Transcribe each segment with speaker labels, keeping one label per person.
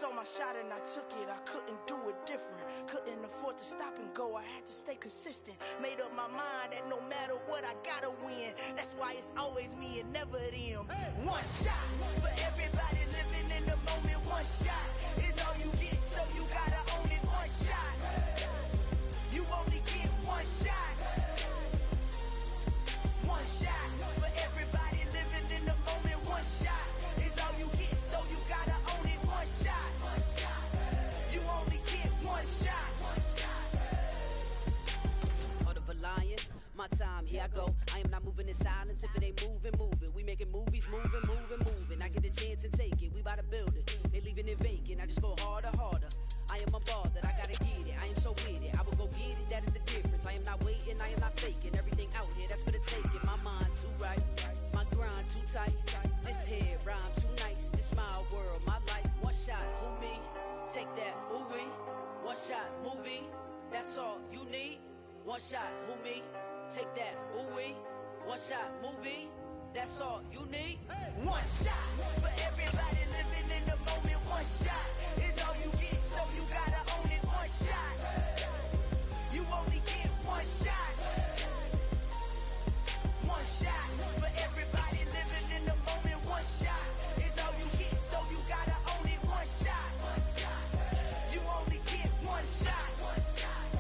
Speaker 1: saw my shot and I took it. I couldn't do it different. Couldn't afford to stop and go. I had to stay consistent. Made up my mind that no matter what, I gotta win. That's why it's always me and never them. One shot for everybody living in the moment. One shot is all you get, so you gotta own it. One shot. You only get one shot. One shot for everybody living in the moment. One shot is all you get, so you gotta own it. One shot. You only get one shot.
Speaker 2: Heart of a lion, my time, here I go. I am not moving in silence. If it ain't moving, move it. We making movies, moving. I get a chance and take it. We bout to build it. They leaving it vacant. I just go harder. I am a ball that I gotta get it. I am so with it. I will go get it. That is the difference. I am not waiting. I am not faking. Everything out here, that's for the taking. My mind too right. My grind too tight. This head rhyme too nice. This my world, my life. One shot, who me? Take that, ooh wee. One shot, movie. That's all you need. One shot, who me? Take that, ooh wee. One shot, movie. That's all you need.
Speaker 1: One shot for everybody living in the moment. One shot is all you get, so you gotta own it. One shot. You only get one shot. One shot for everybody living in the moment. One shot is all you get, so you gotta own it. One shot. You only get one shot. One shot.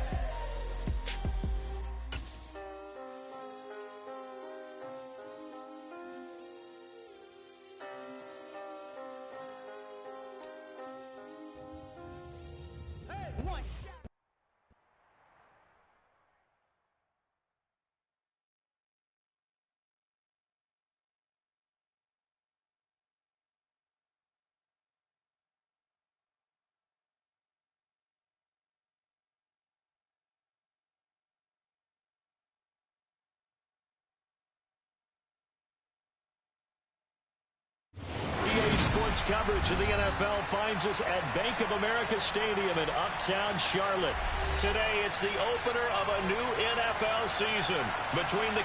Speaker 3: EA Sports coverage of the NFL finds us at Bank of America Stadium in Uptown Charlotte. Today, it's the opener of a new NFL season between the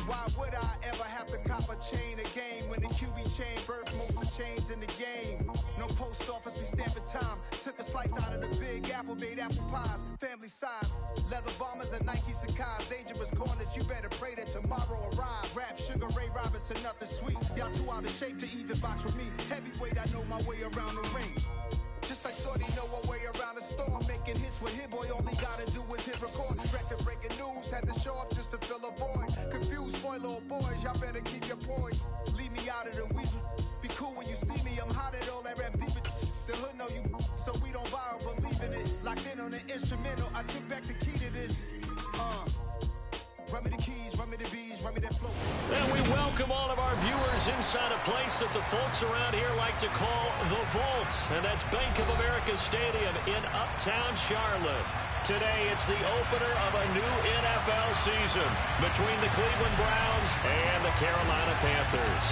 Speaker 4: Why would I ever have to cop a chain a game when the QB chain birthed most of the chains in the game? No post office, we stamping time. Took a slice out of the big apple, made apple pies, family size. Leather bombers and Nike Sacai's. Dangerous corners, you better pray that tomorrow arrives. Rap, Sugar Ray Robinson, nothing sweet. Y'all too out of shape to even box with me. Heavyweight, I know my way around the ring. Just like Shorty know her way around the storm. Making hits with Hit Boy, all he gotta do is hit record. Record breaking news, had to show up just to fill a void. Confused boy, little boys, y'all better keep your poise. Leave me out of the weasel. Be cool when you see me, I'm hot at all that rap deep. The hood know you, so we don't buy or believe in it. Locked in on the instrumental, I took back the key to this. Run me the keys, run me the bees, run me that flow.
Speaker 3: And we welcome all of our viewers inside a place that the folks around here like to call the Vault. And that's Bank of America Stadium in Uptown Charlotte. Today, it's the opener of a new NFL season between the Cleveland Browns and the Carolina Panthers.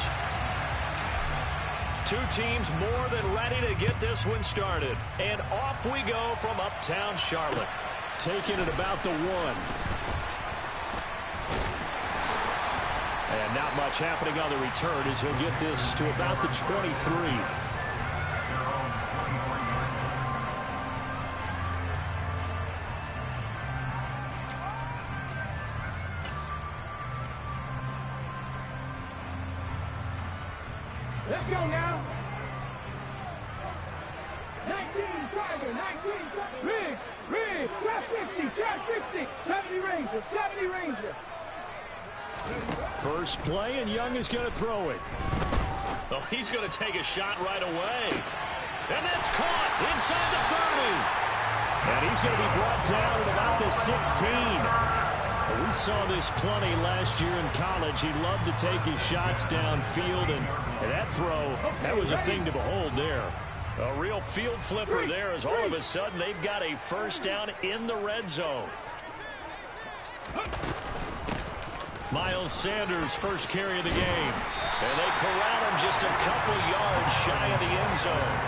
Speaker 3: Two teams more than ready to get this one started. And off we go from Uptown Charlotte. Taking it about the 1. And not much happening on the return as he'll get this to about the 23.
Speaker 5: Let's go now. 19 driver, 19 Riggs, trap 50, 70 Ranger.
Speaker 3: First play, and Young is going to throw it. Oh, he's going to take a shot right away. And that's caught inside the 30. And he's going to be brought down at about the 16. We saw this plenty last year in college. He loved to take his shots downfield, and that throw, that was a thing to behold there. A real field flipper there as all of a sudden they've got a first down in the red zone. Miles Sanders' first carry of the game. And they corral him just a couple yards shy of the end zone.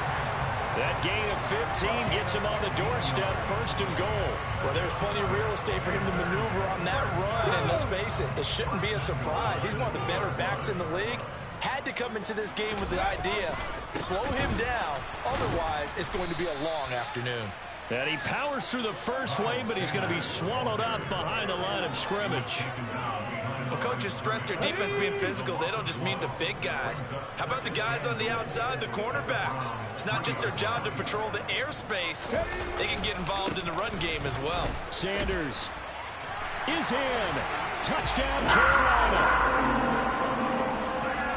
Speaker 3: That gain of 15 gets him on the doorstep, 1st and goal.
Speaker 6: Well, there's plenty of real estate for him to maneuver on that run, and let's face it, it shouldn't be a surprise. He's one of the better backs in the league. Had to come into this game with the idea, slow him down, otherwise it's going to be a long afternoon.
Speaker 3: And he powers through the first wave, but he's going to be swallowed up behind the line of scrimmage.
Speaker 6: Well, coaches stress their defense being physical. They don't just mean the big guys. How about the guys on the outside, the cornerbacks? It's not just their job to patrol the airspace. They can get involved in the run game as well.
Speaker 3: Sanders is in. Touchdown, Carolina.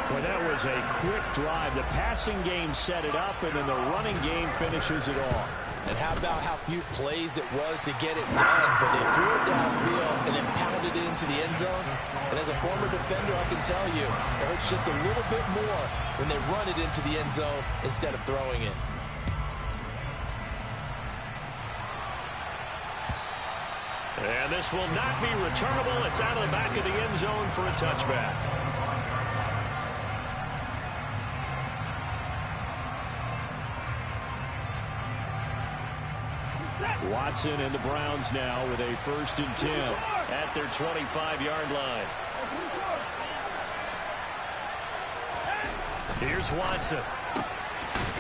Speaker 3: Well, that was a quick drive. The passing game set it up, and then the running game finishes it off.
Speaker 6: And how about how few plays it was to get it done, but they threw it downfield and then pounded it into the end zone. And as a former defender, I can tell you, it hurts just a little bit more when they run it into the end zone instead of throwing it.
Speaker 3: And this will not be returnable. It's out of the back of the end zone for a touchback. Watson and the Browns now with a 1st and 10 at their 25-yard line. Here's Watson.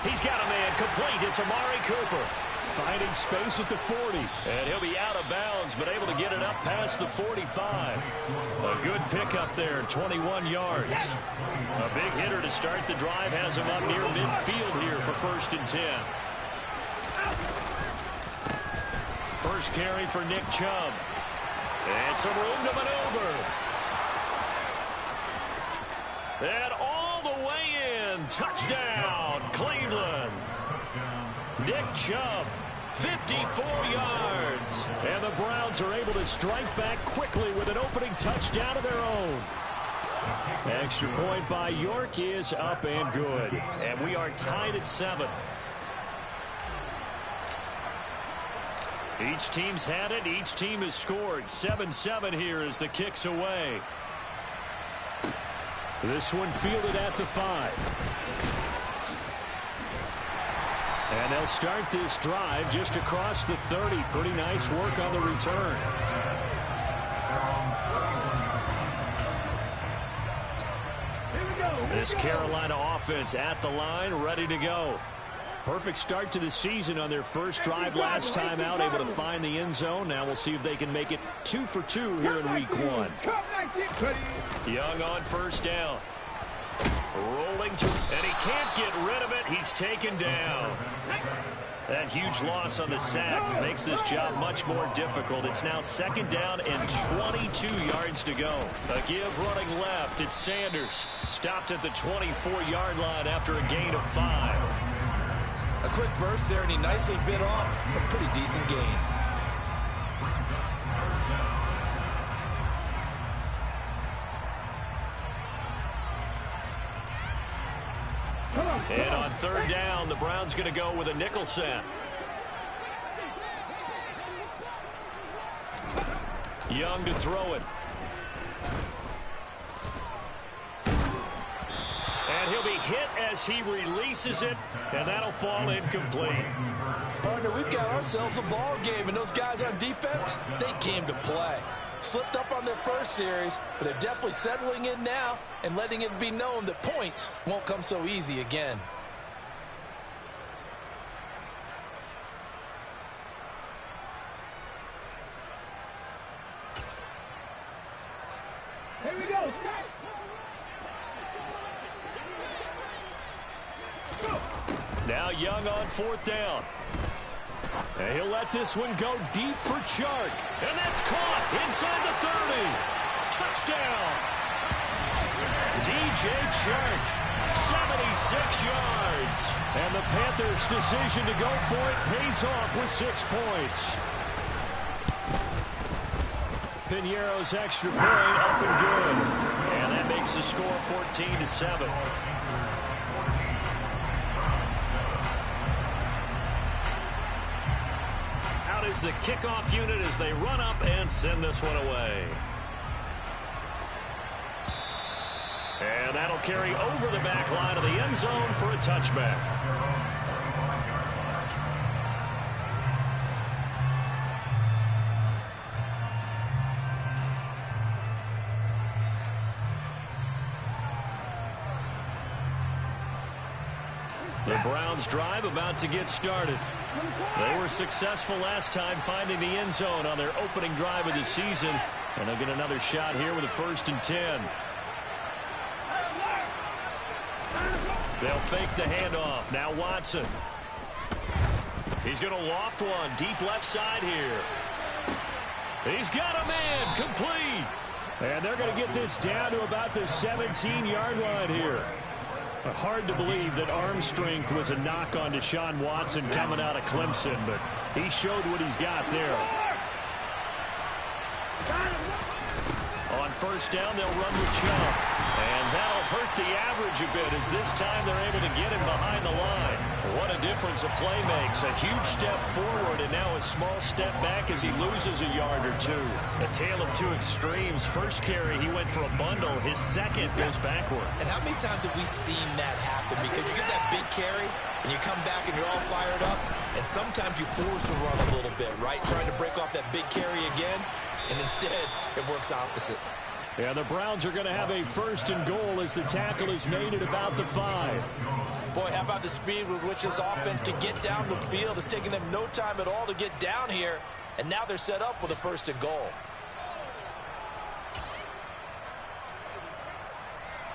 Speaker 3: He's got a man complete. It's Amari Cooper. Finding space at the 40. And he'll be out of bounds, but able to get it up past the 45. A good pickup there, 21 yards. A big hitter to start the drive has him up near midfield here for 1st and 10. First carry for Nick Chubb. And some room to maneuver. And all the way in. Touchdown, Cleveland. Nick Chubb, 54 yards. And the Browns are able to strike back quickly with an opening touchdown of their own. Extra point by York is up and good. And we are tied at 7. Each team's had it. Each team has scored. 7-7 here as the kick's away. This one fielded at the 5. And they'll start this drive just across the 30. Pretty nice work on the return. This Carolina offense at the line, ready to go. Perfect start to the season on their first drive last time out, able to find the end zone. Now we'll see if they can make it 2 for 2 here in week 1. Young on 1st down. Rolling to, and he can't get rid of it. He's taken down. That huge loss on the sack makes this job much more difficult. It's now 2nd down and 22 yards to go. A give running left. It's Sanders. Stopped at the 24-yard line after a gain of 5.
Speaker 6: A quick burst there, and he nicely bit off a pretty decent gain.
Speaker 3: And on 3rd down, the Browns going to go with a nickel set. Young to throw it. And he'll be hit as he releases it, and that'll fall incomplete.
Speaker 6: Partner, we've got ourselves a ball game, and those guys on defense, they came to play. Slipped up on their first series, but they're definitely settling in now and letting it be known that points won't come so easy again.
Speaker 5: Here we go.
Speaker 3: Now Young on 4th down. And he'll let this one go deep for Chark. And that's caught inside the 30. Touchdown. DJ Chark, 76 yards. And the Panthers' decision to go for it pays off with 6 points. Piñeiro's extra point up and good. And that makes the score 14-7. Out is the kickoff unit as they run up and send this one away. And that'll carry over the back line of the end zone for a touchback. The Browns drive about to get started. They were successful last time finding the end zone on their opening drive of the season, and they'll get another shot here with a 1st and 10. They'll fake the handoff. Now Watson. He's going to loft one deep left side here. He's got a man complete. And they're going to get this down to about the 17-yard line here. Hard to believe that arm strength was a knock on Deshaun Watson coming out of Clemson, but he showed what he's got there. On 1st down, they'll run with Chubb. And that'll hurt the average a bit as this time they're able to get him behind the line. What a difference a play makes. A huge step forward and now a small step back as he loses a yard or two. A tale of two extremes. First carry, he went for a bundle. His second goes backward.
Speaker 6: And how many times have we seen that happen? Because you get that big carry and you come back and you're all fired up. And sometimes you force a run a little bit, right? Trying to break off that big carry again. And instead, it works opposite.
Speaker 3: Yeah, the Browns are going to have a 1st and goal as the tackle is made at about the 5.
Speaker 6: Boy, how about the speed with which this offense can get down the field? It's taken them no time at all to get down here. And now they're set up with a 1st and goal.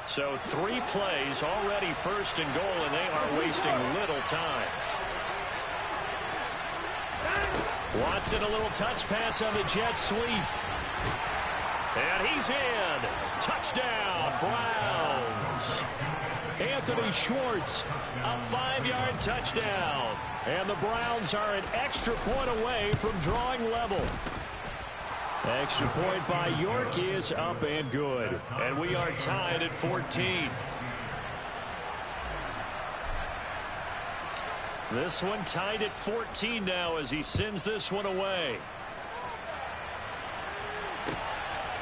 Speaker 3: So 3 plays already 1st and goal, and they are wasting little time. Watson, a little touch pass on the jet sweep. And he's in. Touchdown, Browns. Anthony Schwartz, a 5-yard touchdown. And the Browns are an extra point away from drawing level. Extra point by York is up and good. And we are tied at 14. This one tied at 14 now as he sends this one away.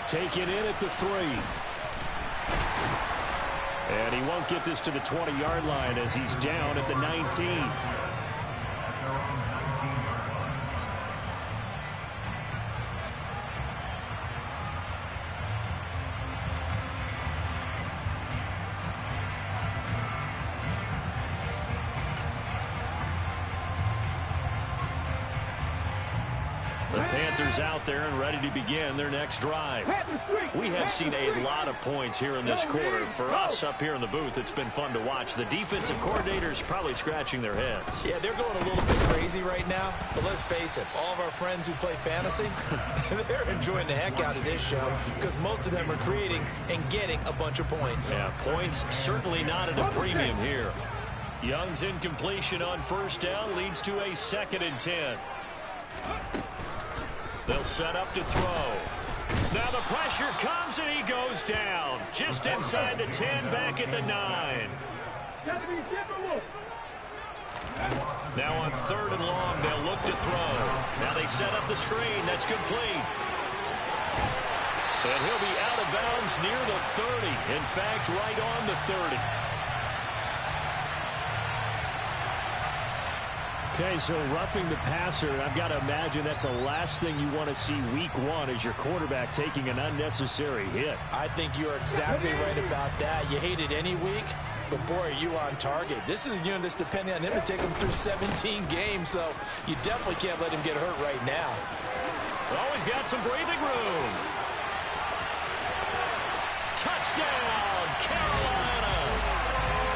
Speaker 3: Taken in at the 3. And he won't get this to the 20-yard line as he's down at the 19. Panthers out there and ready to begin their next drive. We have seen a lot of points here in this quarter. For us up here in the booth, it's been fun to watch. The defensive coordinators probably scratching their heads.
Speaker 6: Yeah, they're going a little bit crazy right now. But let's face it, all of our friends who play fantasy, they're enjoying the heck out of this show because most of them are creating and getting a bunch of points.
Speaker 3: Yeah, points certainly not at a premium here. Young's incompletion on 1st down leads to a 2nd and 10. They'll set up to throw. Now the pressure comes and he goes down. Just inside the 10, back at the 9. Now on 3rd and long, they'll look to throw. Now they set up the screen. That's complete. And he'll be out of bounds near the 30. In fact, right on the 30. Okay, so roughing the passer, and I've got to imagine that's the last thing you want to see week 1 is your quarterback taking an unnecessary hit.
Speaker 6: I think you're exactly right about that. You hate it any week, but boy, are you on target. This is a unit that's depending on him to take him through 17 games, so you definitely can't let him get hurt right now.
Speaker 3: Always got some breathing room. Touchdown, Carolina.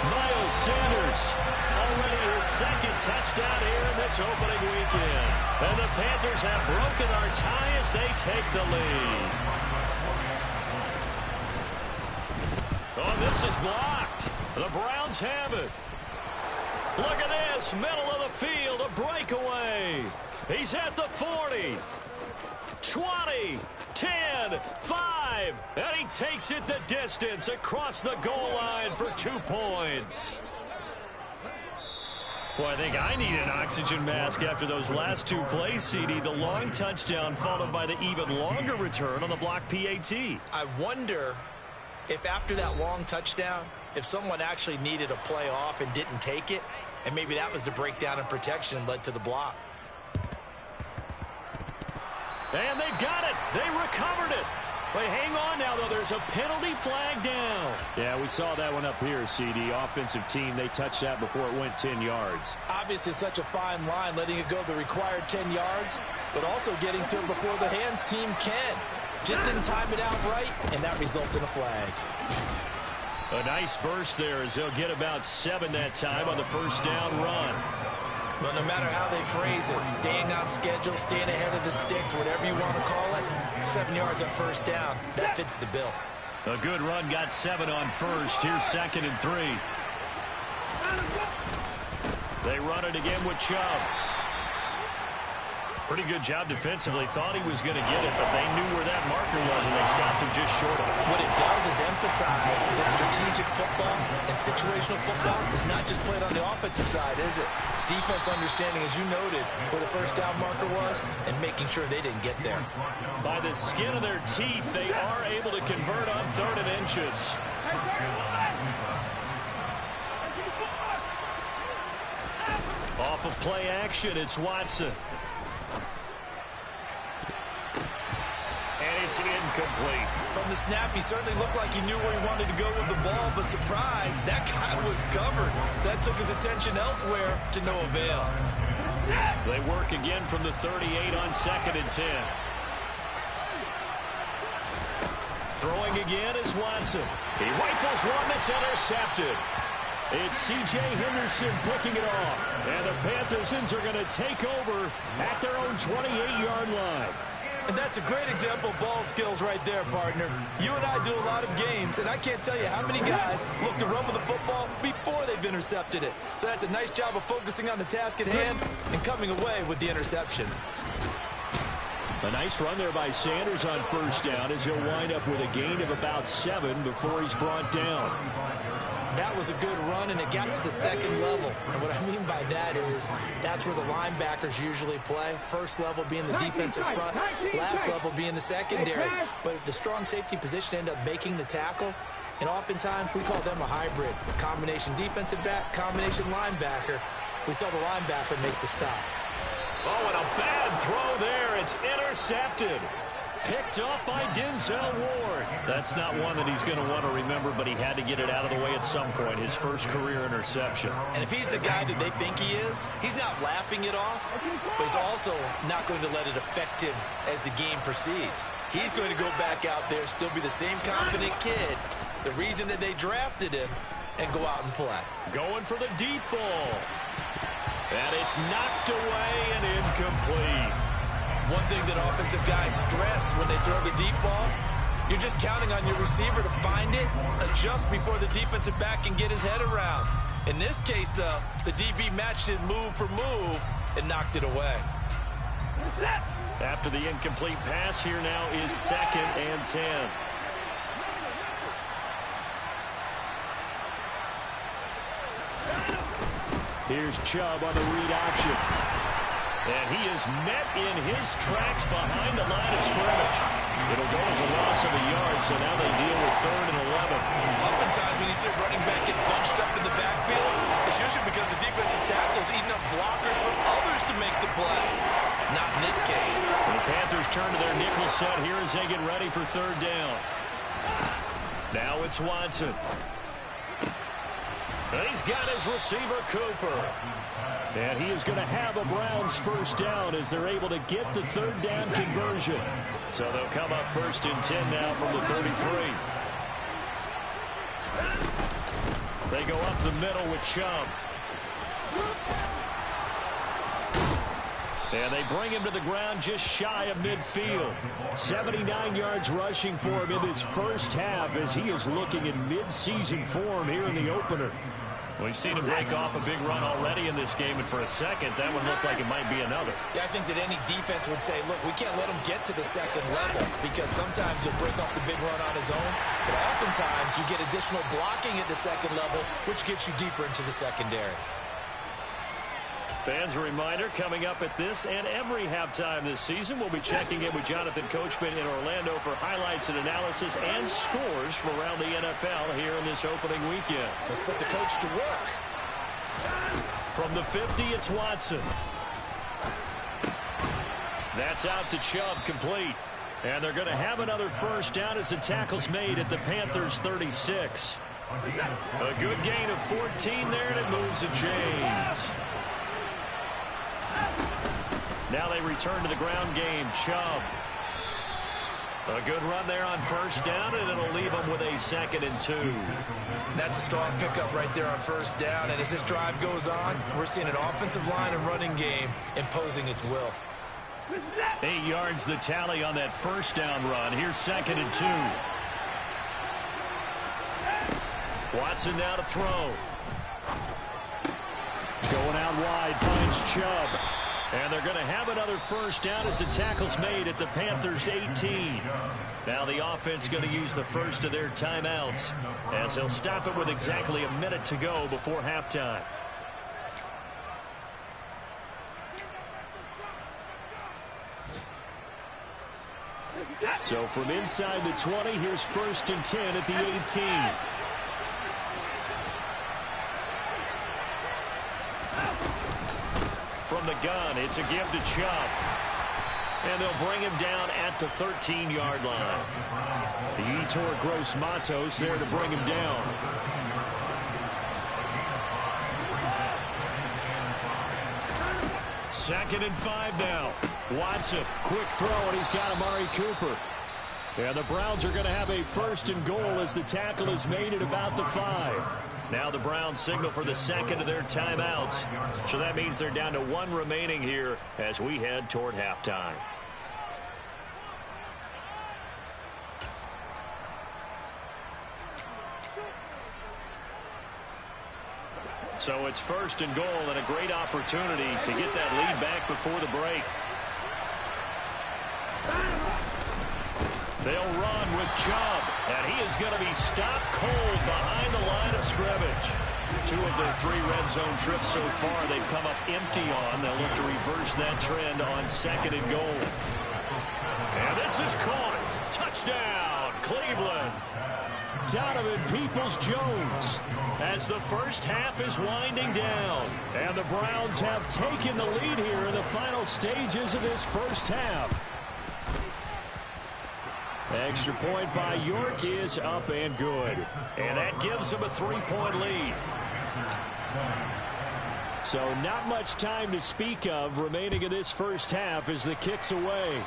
Speaker 3: Miles Sanders. Already his 2nd touchdown here in this opening weekend. And the Panthers have broken our tie as they take the lead. Oh, this is blocked. The Browns have it. Look at this, middle of the field, a breakaway. He's at the 40, 20, 10, 5, and he takes it the distance across the goal line for 2 points. Well, I think I need an oxygen mask after those last 2 plays, CD. The long touchdown followed by the even longer return on the block PAT.
Speaker 6: I wonder if after that long touchdown, if someone actually needed a play off and didn't take it, and maybe that was the breakdown in protection led to the block.
Speaker 3: And they've got it. They recovered it. But hang on now, though. There's a penalty flag down. Yeah, we saw that one up here, CD. Offensive team, they touched that before it went 10 yards.
Speaker 6: Obviously, such a fine line, letting it go the required 10 yards, but also getting to it before the hands team can. Just didn't time it out right, and that results in a flag.
Speaker 3: A nice burst there as they'll get about 7 that time on the first down run.
Speaker 6: But no matter how they phrase it, staying on schedule, staying ahead of the sticks, whatever you want to call it, 7 yards on first down, that fits the bill.
Speaker 3: A good run got 7 on first. Here's 2nd and 3. They run it again with Chubb. Pretty good job defensively. Thought he was going to get it, but they knew where that marker was, and they stopped him just short of it.
Speaker 6: What it does is emphasize that strategic football and situational football is not just played on the offensive side, is it? Defense understanding, as you noted, where the first down marker was and making sure they didn't get there.
Speaker 3: By the skin of their teeth, they are able to convert on 3rd and inches. Off of play action, it's Watson. It's incomplete.
Speaker 6: From the snap, he certainly looked like he knew where he wanted to go with the ball, but surprise, that guy was covered. So that took his attention elsewhere to no avail.
Speaker 3: They work again from the 38 on 2nd and 10. Throwing again is Watson. He rifles one that's intercepted. It's C.J. Henderson picking it off. And the Panthers are going to take over at their own 28-yard line.
Speaker 6: And that's a great example of ball skills right there, partner. You and I do a lot of games, and I can't tell you how many guys look to run with the football before they've intercepted it. So that's a nice job of focusing on the task at hand and coming away with the interception.
Speaker 3: A nice run there by Sanders on first down as he'll wind up with a gain of about 7 before he's brought down.
Speaker 6: That was a good run, and it got to the 2nd level. And what I mean by that is that's where the linebackers usually play. First level being the defensive front, last level being the secondary. But the strong safety position ended up making the tackle. And oftentimes we call them a hybrid. Combination defensive back, combination linebacker. We saw the linebacker make the stop.
Speaker 3: Oh, and a bad throw there. It's intercepted. Picked up by Denzel Ward. That's not one that he's going to want to remember, but he had to get it out of the way at some point. His first career interception.
Speaker 6: And if he's the guy that they think he is, he's not laughing it off, but he's also not going to let it affect him as the game proceeds. He's going to go back out there, still be the same confident kid, the reason that they drafted him, and go out and play.
Speaker 3: Going for the deep ball. And it's knocked away and incomplete.
Speaker 6: One thing that offensive guys stress when they throw the deep ball, you're just counting on your receiver to find it, adjust before the defensive back can get his head around. In this case, though, the DB matched it move for move and knocked it away.
Speaker 3: After the incomplete pass, here now is 2nd and 10. Here's Chubb on the read option. And he is met in his tracks behind the line of scrimmage. It'll go as a loss of a yard, so now they deal with 3rd and 11.
Speaker 6: Oftentimes when you see a running back get bunched up in the backfield, it's usually because the defensive tackle is eating up blockers for others to make the play. Not in this case.
Speaker 3: The Panthers turn to their nickel set here as they get ready for 3rd down. Now it's Watson. He's got his receiver, Cooper. And he is going to have a Browns first down as they're able to get the 3rd down conversion. So they'll come up 1st and 10 now from the 33. They go up the middle with Chubb. And they bring him to the ground just shy of midfield. 79 yards rushing for him in his first half as he is looking in mid-season form here in the opener. We've seen him break off a big run already in this game, and for a second, that one looked like it might be another.
Speaker 6: Yeah, I think that any defense would say, look, we can't let him get to the 2nd level because sometimes he'll break off the big run on his own, but oftentimes you get additional blocking at the 2nd level, which gets you deeper into the secondary.
Speaker 3: Fans, a reminder, coming up at this and every halftime this season, we'll be checking in with Jonathan Coachman in Orlando for highlights and analysis and scores from around the NFL here in this opening weekend.
Speaker 6: Let's put the coach to work.
Speaker 3: From the 50, it's Watson. That's out to Chubb, complete. And they're going to have another first down as the tackle's made at the Panthers' 36. A good gain of 14 there, and it moves the chains. Now they return to the ground game. Chubb. A good run there on first down, and it'll leave them with a 2nd and 2.
Speaker 6: That's a strong pickup right there on first down, and as this drive goes on, we're seeing an offensive line and running game imposing its will.
Speaker 3: 8 yards the tally on that first down run. Here's 2nd and 2. Watson now to throw. Going out wide, finds Chubb. And they're going to have another first down as the tackle's made at the Panthers' 18. Now the offense going to use the first of their timeouts as they'll stop it with exactly a minute to go before halftime. So from inside the 20, here's 1st and 10 at the 18. From the gun, it's a give to Chubb. And they'll bring him down at the 13-yard line. The Yetur Gross-Matos there to bring him down. Second and 5 now. Watson, quick throw, and he's got Amari Cooper. And the Browns are going to have a 1st and goal as the tackle is made at about the 5. Now the Browns signal for the 2nd of their timeouts. So that means they're down to 1 remaining here as we head toward halftime. So it's 1st and goal and a great opportunity to get that lead back before the break. They'll run with Chubb, and he is going to be stopped cold behind the line of scrimmage. 2 of their 3 red zone trips so far they've come up empty on. They'll look to reverse that trend on 2nd and goal. And this is caught. Touchdown, Cleveland. Donovan Peoples-Jones as the first half is winding down. And the Browns have taken the lead here in the final stages of this first half. Extra point by York is up and good. And that gives them a 3-point lead. So not much time to speak of remaining in this first half as the kick's away.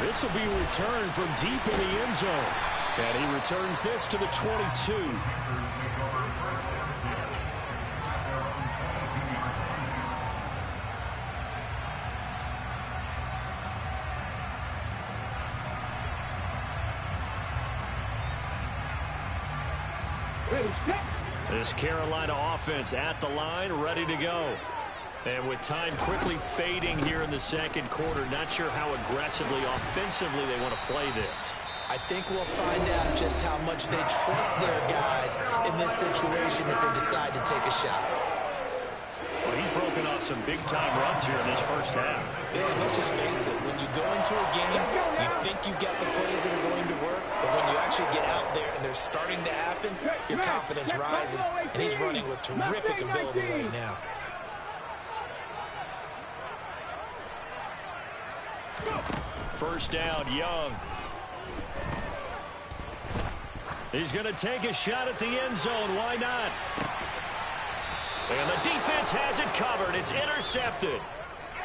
Speaker 3: This will be returned from deep in the end zone. And he returns this to the 22. This Carolina offense at the line, ready to go. And with time quickly fading here in the 2nd quarter, not sure how aggressively, offensively they want to play this.
Speaker 6: I think we'll find out just how much they trust their guys in this situation if they decide to take a shot.
Speaker 3: Well, he's broken off some big-time runs here in this first half.
Speaker 6: Yeah, let's just face it. When you go into a game, you think you got the plays that are going to work, but when you actually get out there and they're starting to happen, your confidence rises, and he's running with terrific ability right now.
Speaker 3: First down, Young. He's going to take a shot at the end zone. Why not? And the defense has it covered. It's intercepted.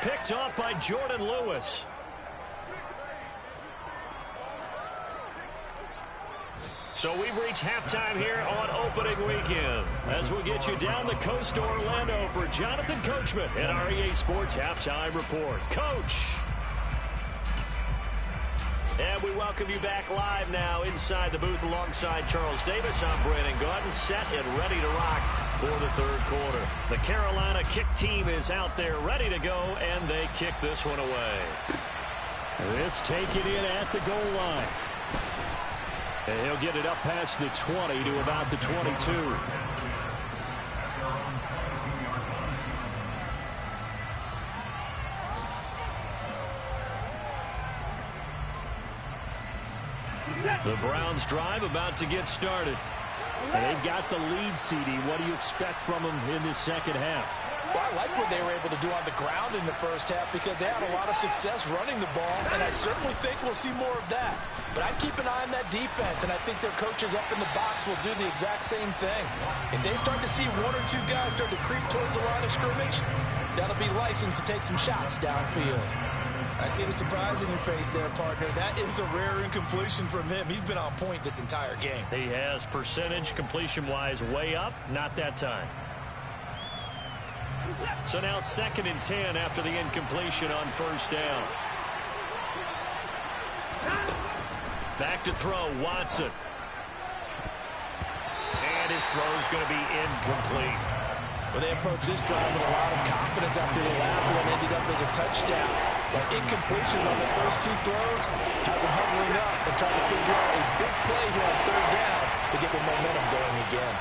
Speaker 3: Picked off by Jordan Lewis. So we've reached halftime here on opening weekend. As we'll get you down the coast to Orlando for Jonathan Coachman at our EA Sports Halftime Report. Coach! And we welcome you back live now inside the booth alongside Charles Davis. I'm Brandon Gaudin, set and ready to rock for the 3rd quarter. The Carolina kick team is out there ready to go, and they kick this one away. This taken in at the goal line. And he'll get it up past the 20 to about the 22. The Browns drive about to get started. And they've got the lead, CD. What do you expect from them in this second half?
Speaker 6: Well, I like what they were able to do on the ground in the first half because they had a lot of success running the ball, and I certainly think we'll see more of that. But I'd keep an eye on that defense, and I think their coaches up in the box will do the exact same thing. If they start to see one or two guys start to creep towards the line of scrimmage, that'll be license to take some shots downfield.
Speaker 7: I see the surprise in your face there, partner. That is a rare incompletion from him. He's been on point this entire game.
Speaker 3: He has percentage completion-wise way up, not that time. So now 2nd and 10 after the incompletion on first down. Back to throw, Watson. And his throw is going to be incomplete.
Speaker 6: Well, they approached this drive with a lot of confidence after the last one ended up as a touchdown. But incompletions on the first two throws has them hovering up and trying to figure out a big play here on third down to get the momentum going again.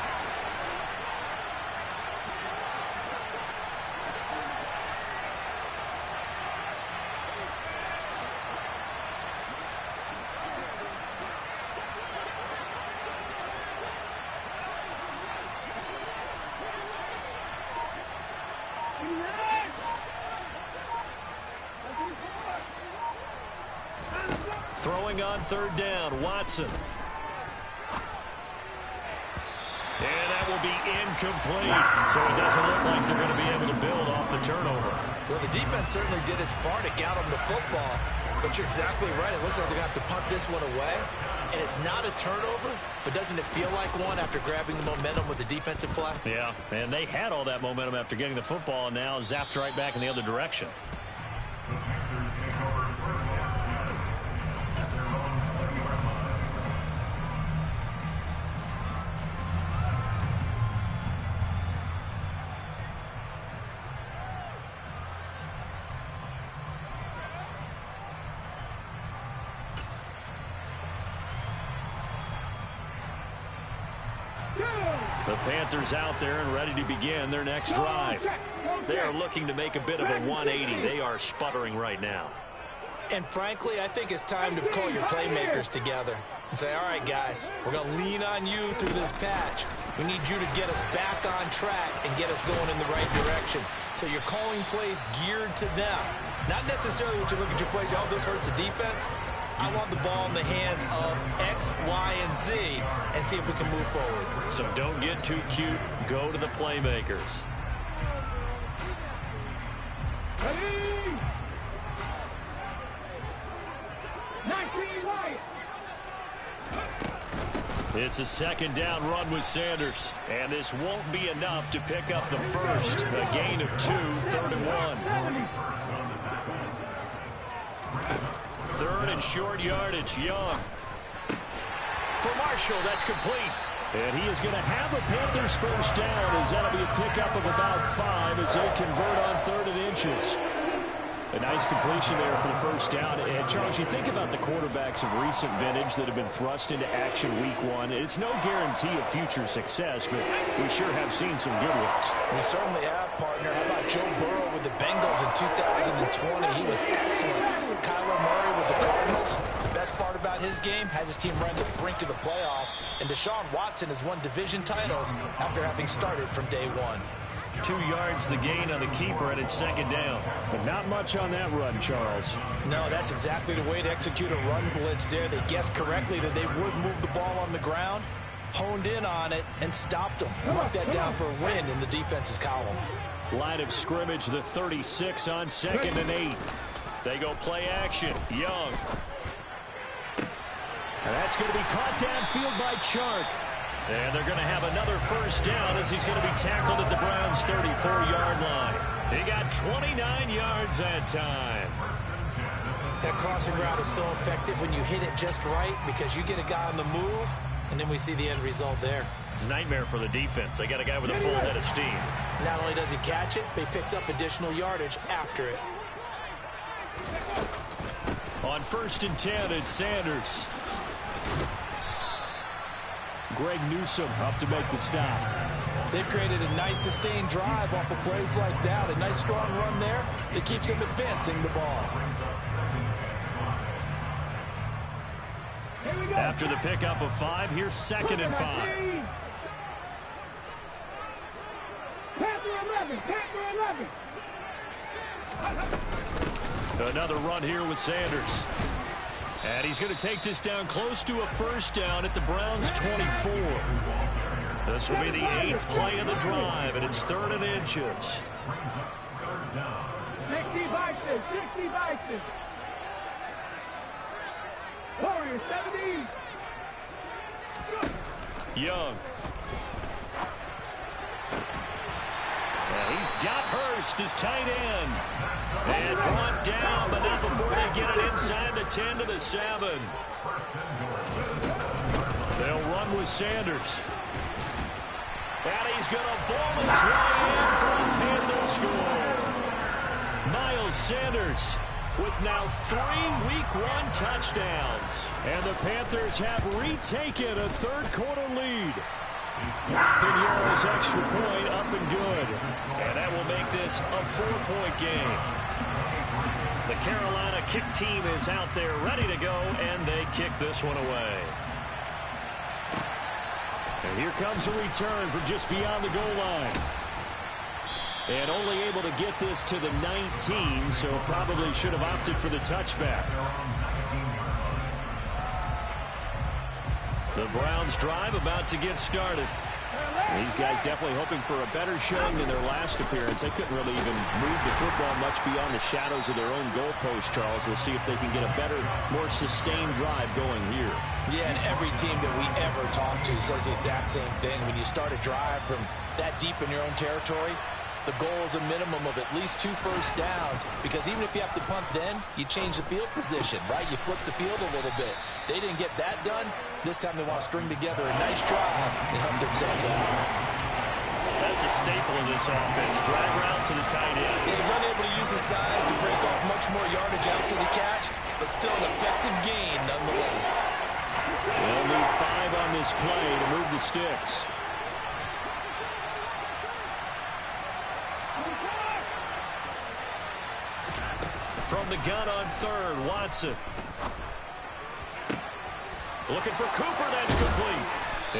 Speaker 3: Throwing on third down, Watson. And that will be incomplete. So it doesn't look like they're going to be able to build off the turnover.
Speaker 7: Well, the defense certainly did its part to get them the football. But you're exactly right. It looks like they're going to have to punt this one away. And it's not a turnover, but doesn't it feel like one after grabbing the momentum with the defensive play?
Speaker 3: Yeah, and they had all that momentum after getting the football, and now zapped right back in the other direction. The Panthers out there and ready to begin their next drive. They are looking to make a bit of a 180. They are sputtering right now.
Speaker 7: And frankly, I think it's time to call your playmakers together and say, all right, guys, we're going to lean on you through this patch. We need you to get us back on track and get us going in the right direction. So you're calling plays geared to them. Not necessarily what you look at your plays, oh, this hurts the defense. I want the ball in the hands of X, Y, and Z and see if we can move forward.
Speaker 3: So don't get too cute. Go to the playmakers.
Speaker 5: Ready? 19 right.
Speaker 3: It's a 2nd down run with Sanders. And this won't be enough to pick up the first. A gain of 2, 3rd and 1. 3rd and short yardage, Young. For Marshall, that's complete. And he is going to have a Panthers first down as that'll be a pickup of about 5 as they convert on 3rd and inches. A nice completion there for the first down. And, Charles, you think about the quarterbacks of recent vintage that have been thrust into action week 1. It's no guarantee of future success, but we sure have seen some good ones.
Speaker 6: We certainly have, partner. How about Joe Burrow with the Bengals in 2020? He was excellent. Kyler Murray with the Cardinals. The best part about his game has his team right to the brink of the playoffs. And Deshaun Watson has won division titles after having started from day 1.
Speaker 3: 2 yards the gain on the keeper, and it's 2nd down. But not much on that run, Charles.
Speaker 6: No, that's exactly the way to execute a run blitz there. They guessed correctly that they would move the ball on the ground, honed in on it, and stopped them. Mark that down for a win in the defense's column.
Speaker 3: Line of scrimmage, the 36 on 2nd and 8. They go play action. Young. And that's going to be caught downfield by Chark. And they're going to have another first down as he's going to be tackled at the Browns' 34-yard line. He got 29 yards that time.
Speaker 7: That crossing route is so effective when you hit it just right because you get a guy on the move, and then we see the end result there.
Speaker 3: It's a nightmare for the defense. They got a guy with a full head of steam.
Speaker 7: Not only does he catch it, but he picks up additional yardage after it.
Speaker 3: On 1st and 10, it's Sanders. Greg Newsome up to make the stop.
Speaker 6: They've created a nice sustained drive off of plays like that. A nice strong run there that keeps them advancing the ball.
Speaker 3: After the pickup of 5, here's 2nd and 5.
Speaker 5: Pass the 11. 11. Panther 11.
Speaker 3: Another run here with Sanders. And he's going to take this down close to a first down at the Browns' 24. This will be the 8th play of the drive, and it's 3rd and inches.
Speaker 5: 60 Bison, 60 Bison. Warriors, 70.
Speaker 3: Young. And he's got Hurst, his tight end. And brought down, but not before they get it inside the 10 to the 7. They'll run with Sanders. And he's going to ball his way in for a Panther score. Miles Sanders with now 3 Week 1 touchdowns. And the Panthers have retaken a third-quarter lead. Pinheiro's extra point up and good. And that will make this a 4-point game. The Carolina kick team is out there ready to go, and they kick this one away. And here comes a return from just beyond the goal line. And only able to get this to the 19, so probably should have opted for the touchback. The Browns drive about to get started. These guys definitely hoping for a better showing than their last appearance. They couldn't really even move the football much beyond the shadows of their own goalpost, Charles. We'll see if they can get a better, more sustained drive going here.
Speaker 7: Yeah, and every team that we ever talk to says the exact same thing. When you start a drive from that deep in your own territory, the goal is a minimum of at least 2 first downs, because even if you have to punt then, you change the field position, right? You flip the field a little bit. They didn't get that done. This time they want to string together a nice drive and help themselves out.
Speaker 3: That's a staple of this offense. Drag route to the tight end.
Speaker 7: He was unable to use his size to break off much more yardage after the catch, but still an effective gain nonetheless.
Speaker 3: They'll need 5 on this play to move the sticks. From the gun on 3rd, Watson. Looking for Cooper, that's complete.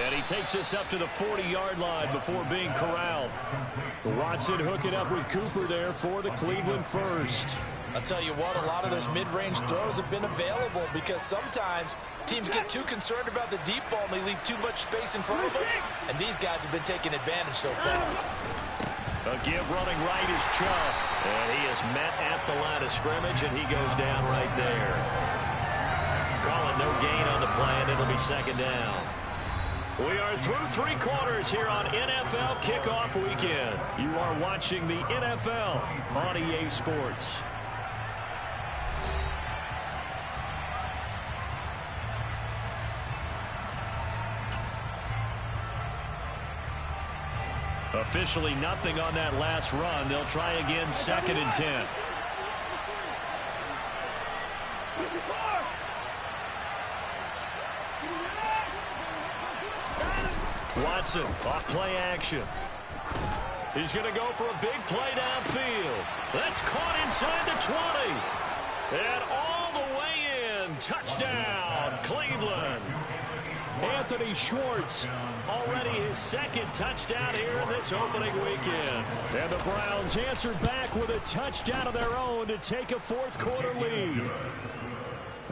Speaker 3: And he takes us up to the 40-yard line before being corralled. Watson hooking up with Cooper there for the Cleveland first.
Speaker 7: I'll tell you what, a lot of those mid-range throws have been available because sometimes teams get too concerned about the deep ball and they leave too much space in front of them. And these guys have been taking advantage so far.
Speaker 3: A give running right is Chubb. And he is met at the line of scrimmage, and he goes down right there. Calling no gain on the play, and it'll be 2nd down. We are through 3 quarters here on NFL Kickoff Weekend. You are watching the NFL on EA Sports. Officially nothing on that last run. They'll try again, 2nd and 10. Watson, off play action. He's going to go for a big play downfield. That's caught inside the 20. And all the way in. Touchdown, Cleveland. Anthony Schwartz, already his 2nd touchdown here in this opening weekend. And the Browns answer back with a touchdown of their own to take a 4th quarter lead.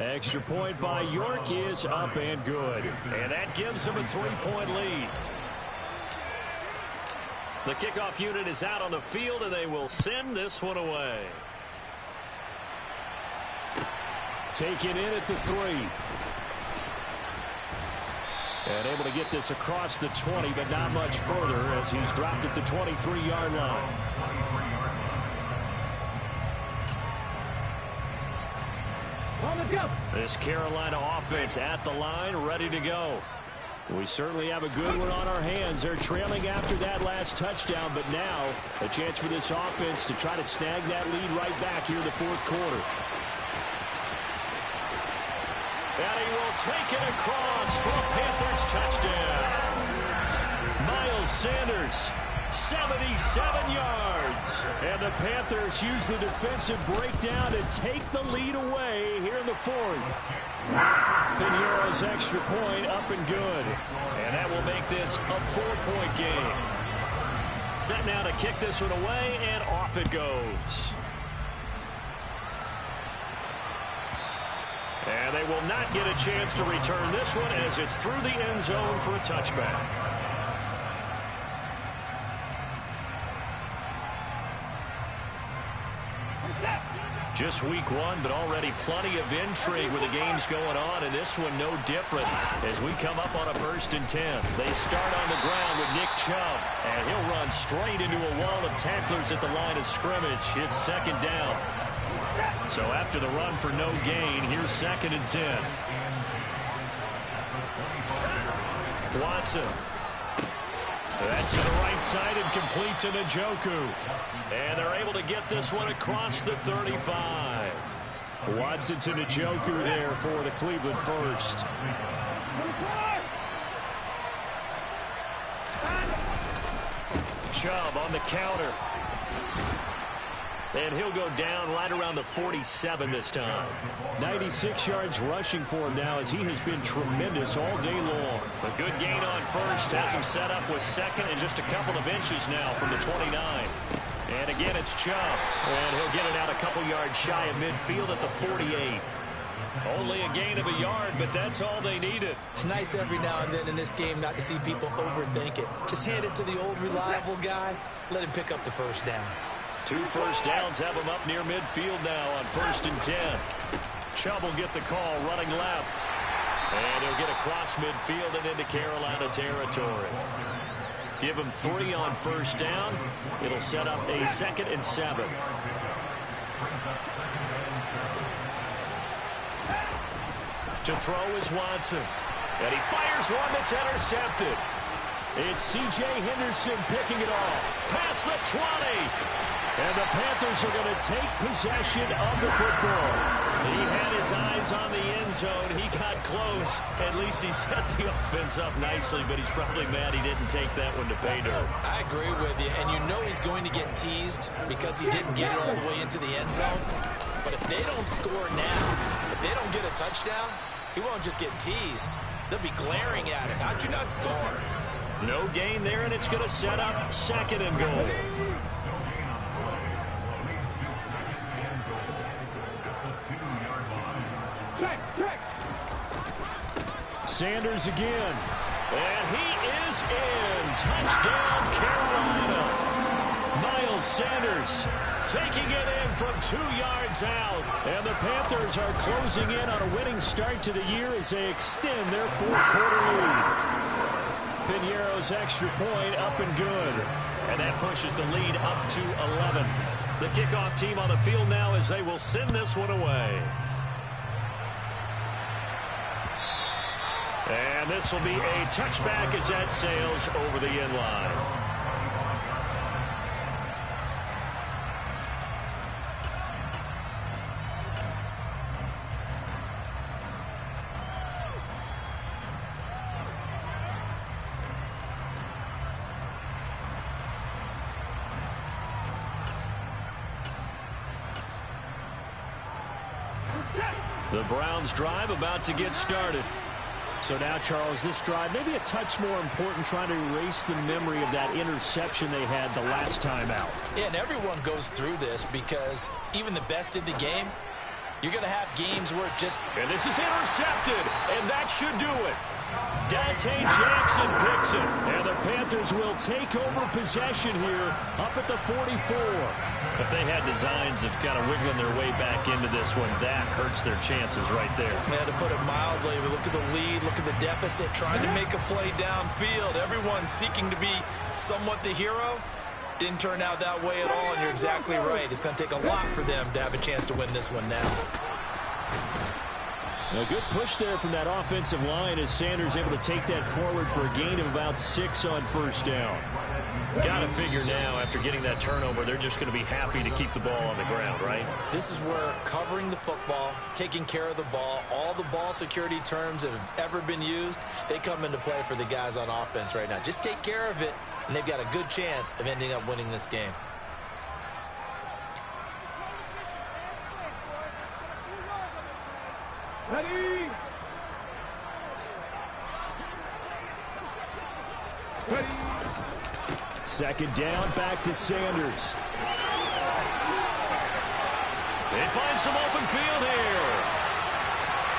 Speaker 3: Extra point by York is up and good. And that gives them a 3-point lead. The kickoff unit is out on the field, and they will send this one away. Taken in at the 3. And able to get this across the 20, but not much further as he's dropped at the 23-yard line.
Speaker 5: On the go.
Speaker 3: This Carolina offense at the line, ready to go. We certainly have a good one on our hands. They're trailing after that last touchdown, but now a chance for this offense to try to snag that lead right back here in the 4th quarter. And he will take it across for a Panthers touchdown. Miles Sanders, 77 yards. And the Panthers use the defensive breakdown to take the lead away here in the 4th. Pinheiro's extra point up and good. And that will make this a 4-point game. Set now to kick this one away, and off it goes. And they will not get a chance to return this one as it's through the end zone for a touchback. Just week one, but already plenty of intrigue with the games going on, and this one no different as we come up on a 1st and 10. They start on the ground with Nick Chubb, and he'll run straight into a wall of tacklers at the line of scrimmage. It's 2nd down. So after the run for no gain, here's 2nd and 10. Watson. That's to the right side and complete to Njoku. And they're able to get this one across the 35. Watson to Njoku there for the Cleveland first. Chubb on the counter. And he'll go down right around the 47 this time. 96 yards rushing for him now as he has been tremendous all day long. A good gain on first has him set up with 2nd and just a couple of inches now from the 29. And again, it's Chubb. And he'll get it out a couple yards shy of midfield at the 48. Only a gain of a yard, but that's all they needed.
Speaker 7: It's nice every now and then in this game not to see people overthink it. Just hand it to the old reliable guy. Let him pick up the first down.
Speaker 3: 2 first downs have him up near midfield now on 1st and 10. Chubb will get the call running left. And he'll get across midfield and into Carolina territory. Give him 3 on 1st down. It'll set up a 2nd and 7. To throw is Watson. And he fires one that's intercepted. It's C.J. Henderson picking it off. Past the 20. And the Panthers are going to take possession of the football. He had his eyes on the end zone. He got close. At least he set the offense up nicely, but he's probably mad he didn't take that one to pay dirt.
Speaker 7: I agree with you, and you know he's going to get teased because he didn't get it all the way into the end zone. But if they don't score now, if they don't get a touchdown, he won't just get teased. They'll be glaring at him. How'd you not score?
Speaker 3: No gain there, and it's going to set up 2nd and goal. Sanders again. And he is in. Touchdown, Carolina. Miles Sanders taking it in from 2 yards out. And the Panthers are closing in on a winning start to the year as they extend their 4th quarter lead. Piñeiro's extra point up and good. And that pushes the lead up to 11. The kickoff team on the field now as they will send this one away. And this will be a touchback as that sails over the end line. The Browns drive about to get started. So now, Charles, this drive maybe a touch more important, trying to erase the memory of that interception they had the last time out.
Speaker 7: Yeah, and everyone goes through this because even the best in the game, you're going to have games where it just...
Speaker 3: And this is intercepted, and that should do it. Dante Jackson picks it, and the Panthers will take over possession here up at the 44. If they had designs of kind of wiggling their way back into this one, that hurts their chances right there.
Speaker 7: They had to put it mildly. Look at the lead, look at the deficit, trying to make a play downfield. Everyone seeking to be somewhat the hero. Didn't turn out that way at all, and you're exactly right. It's going to take a lot for them to have a chance to win this one now.
Speaker 3: A good push there from that offensive line as Sanders able to take that forward for a gain of about 6 on 1st down. Got to figure now, after getting that turnover, they're just going to be happy to keep the ball on the ground, right?
Speaker 7: This is where covering the football, taking care of the ball, all the ball security terms that have ever been used, they come into play for the guys on offense right now. Just take care of it, and they've got a good chance of ending up winning this game.
Speaker 5: Ready? Ready?
Speaker 3: Second down, back to Sanders. They find some open field here.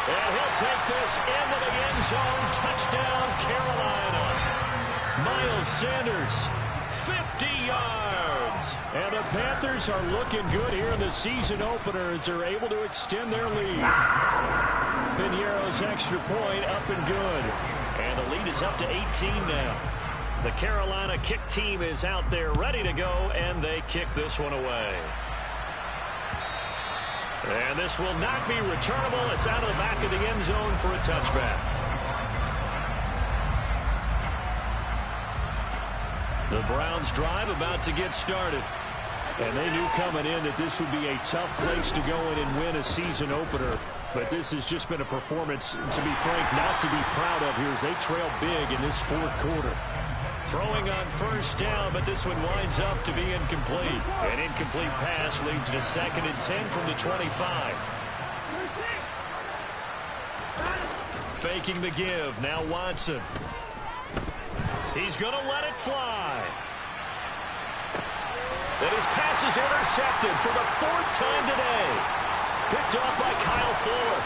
Speaker 3: And he'll take this into the end zone. Touchdown, Carolina. Miles Sanders, 50 yards. And the Panthers are looking good here in the season opener as they're able to extend their lead. Piñeiro's extra point up and good. And the lead is up to 18 now. The Carolina kick team is out there ready to go, and they kick this one away. And this will not be returnable. It's out of the back of the end zone for a touchback. The Browns drive about to get started. And they knew coming in that this would be a tough place to go in and win a season opener. But this has just been a performance, to be frank, not to be proud of here as they trail big in this fourth quarter. Throwing on first down, but this one winds up to be incomplete. An incomplete pass leads to 2nd and 10 from the 25. Faking the give. Now Watson. He's going to let it fly. And his pass is intercepted for the 4th time today. Picked off by Kyle Fuller.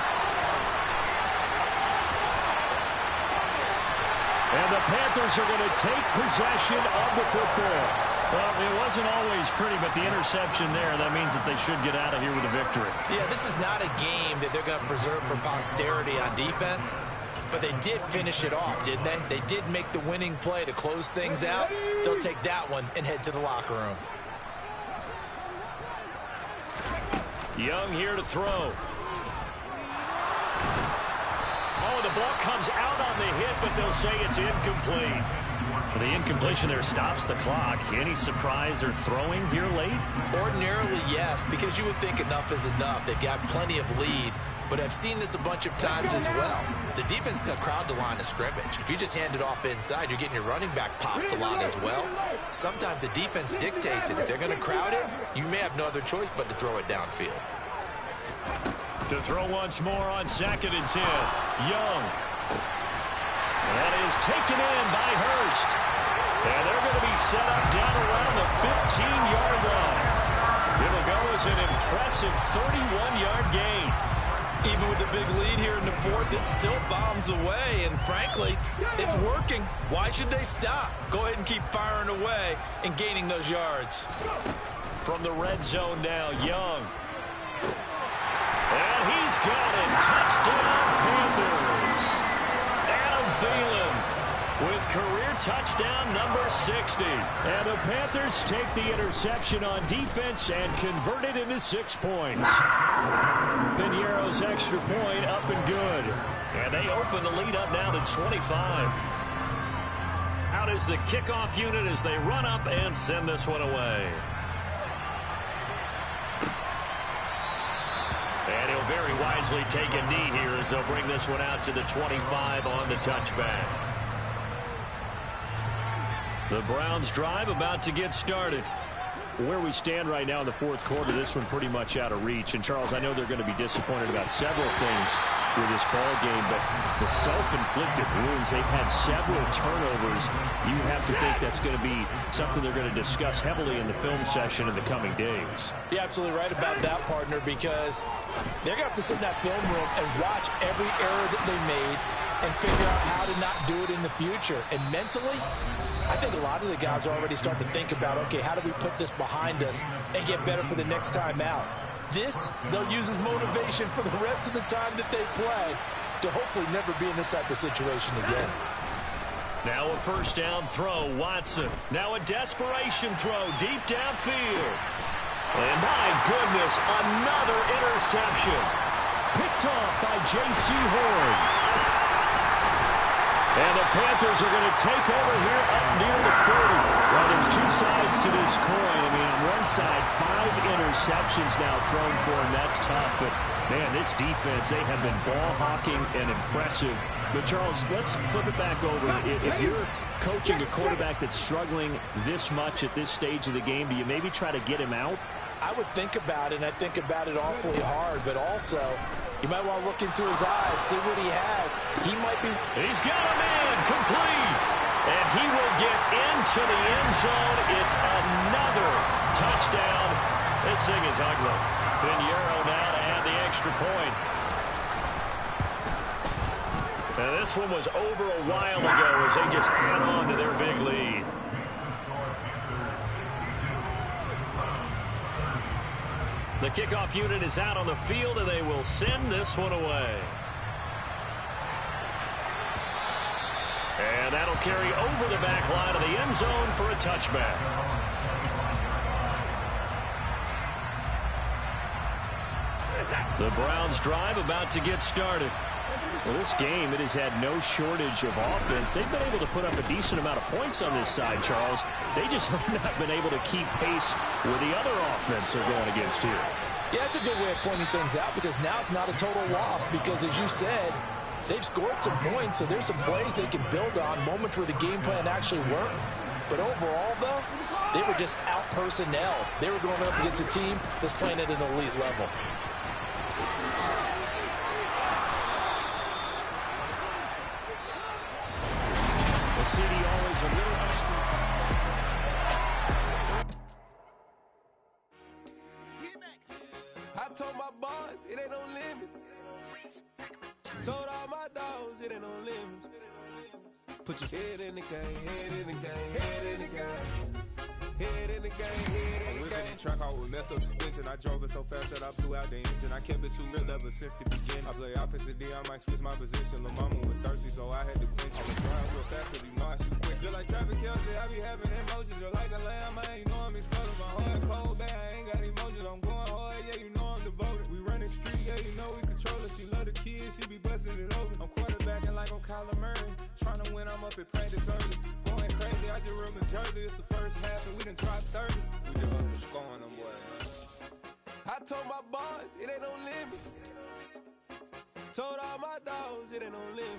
Speaker 3: And the Panthers are going to take possession of the football. Well, it wasn't always pretty, but the interception there, that means that they should get out of here with a victory.
Speaker 7: Yeah, this is not a game that they're going to preserve for posterity on defense, but they did finish it off, didn't they? They did make the winning play to close things out. They'll take that one and head to the locker room.
Speaker 3: Young here to throw. Oh, the ball comes out on the hit, but they'll say it's incomplete. The incompletion there stops the clock. Any surprise they're throwing here late?
Speaker 7: Ordinarily, yes, because you would think enough is enough. They've got plenty of lead, but I've seen this a bunch of times as well. The defense got crowd the line of scrimmage. If you just hand it off inside, you're getting your running back popped a lot as well. Sometimes the defense dictates it. If they're going to crowd it, you may have no other choice but to throw it downfield.
Speaker 3: To throw once more on 2nd and 10. Young. That is taken in by Hurst. And they're going to be set up down around the 15-yard line. It'll go as an impressive 31-yard gain.
Speaker 7: Even with the big lead here in the 4th, it still bombs away. And frankly, it's working. Why should they stop? Go ahead and keep firing away and gaining those yards.
Speaker 3: From the red zone now, Young. And he's got it. Touchdown, Panthers. Adam Thielen with career touchdown number 60. And the Panthers take the interception on defense and convert it into 6 points. Piñeiro's extra point up and good. And they open the lead up now to 25. Out is the kickoff unit as they run up and send this one away. And he'll very wisely take a knee here as they'll bring this one out to the 25 on the touchback. The Browns drive about to get started. Where we stand right now in the fourth quarter, this one pretty much out of reach. And, Charles, I know they're going to be disappointed about several things with this ball game, but the self-inflicted wounds, they've had several turnovers. You have to think that's going to be something they're going to discuss heavily in the film session in the coming days.
Speaker 7: You're absolutely right about that, partner, because they're going to have to sit in that film room and watch every error that they made and figure out how to not do it in the future. And mentally, I think a lot of the guys are already starting to think about, okay, how do we put this behind us and get better for the next time out? This, they'll use as motivation for the rest of the time that they play to hopefully never be in this type of situation again.
Speaker 3: Now a first down throw, Watson. Now a desperation throw deep downfield. And my goodness, another interception. Picked off by J.C. Horn. And the Panthers are going to take over here up near the 40. Well, there's two sides to this coin. I mean, on one side, 5 interceptions now thrown for him. That's tough. But, man, this defense, they have been ball hawking and impressive. But, Charles, let's flip it back over. If you're coaching a quarterback that's struggling this much at this stage of the game, do you maybe try to get him out?
Speaker 7: I would think about it, and I think about it awfully hard, but also you might want to look into his eyes, see what he has. He might be...
Speaker 3: He's got a man, complete. And he will get into the end zone. It's another touchdown. This thing is ugly. Pinheiro now to add the extra point. And this one was over a while ago as they just add on to their big lead. The kickoff unit is out on the field, and they will send this one away. And that'll carry over the back line of the end zone for a touchback. The Browns drive about to get started. Well, this game, it has had no shortage of offense. They've been able to put up a decent amount of points on this side, Charles. They just have not been able to keep pace with the other offense they're going against here.
Speaker 7: Yeah, it's a good way of pointing things out because now it's not a total loss because, as you said, they've scored some points, so there's some plays they can build on, moments where the game plan actually worked. But overall, though, they were just out personnel. They were going up against a team that's playing at an elite level.
Speaker 3: The city always a little distance.
Speaker 8: I told my boys it ain't no limit. Told all my dogs it ain't no limit. Put your head in the game, head in the game, head in the game. Head in the game, head in the game. I track out with messed up suspension. I drove it so fast that I blew out the engine. I kept it too real ever since the beginning. I play offensive D, I might switch my position. Lil' mama was thirsty, so I had to quench. I was trying real fast, cause you know I shoot quick. Just like traffic Kelsey, I be having emotions. Just like a lamb, I ain't know I'm exploding. My heart cold, bad, I ain't got emotions. I'm going hard, yeah, you know I'm devoted. We running street, yeah, you know we control it. She love the kids, she be busting it open. I'm quarterbacking like I'm Kyler Murray. Trying to win, I'm up at practice early. Going crazy, I just real Jersey. It's the first half, and we done dropped 30. We just up and scoring them, boy. I told my boys, it ain't no limit. Told all my dogs, it ain't no limit.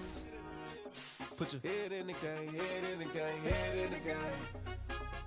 Speaker 8: Put your head in the game, head in the game, head in the game.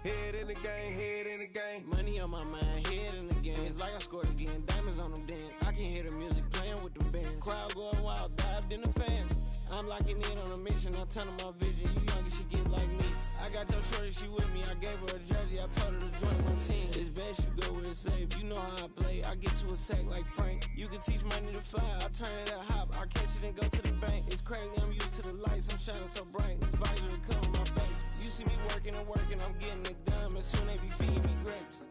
Speaker 8: Head in the game, head in the game.
Speaker 9: Money on my mind, head in the game. It's like I scored again, diamonds on them dance. I can hear the music playing with the bands. Crowd going wild, dived in the fans. I'm locking in on a mission, I turn on my vision. You young and she get like me. I got your shorty, she with me. I gave her a jersey, I told her to join my team. It's best you go where it's safe. You know how I play, I get to a sack like Frank. You can teach money to fly, I turn it at hop. I catch it and go to the bank. It's crazy, I'm used to the lights, I'm shining so bright. This visor will cover my face. You see me working and working, I'm getting it done. And soon they be feeding me grapes.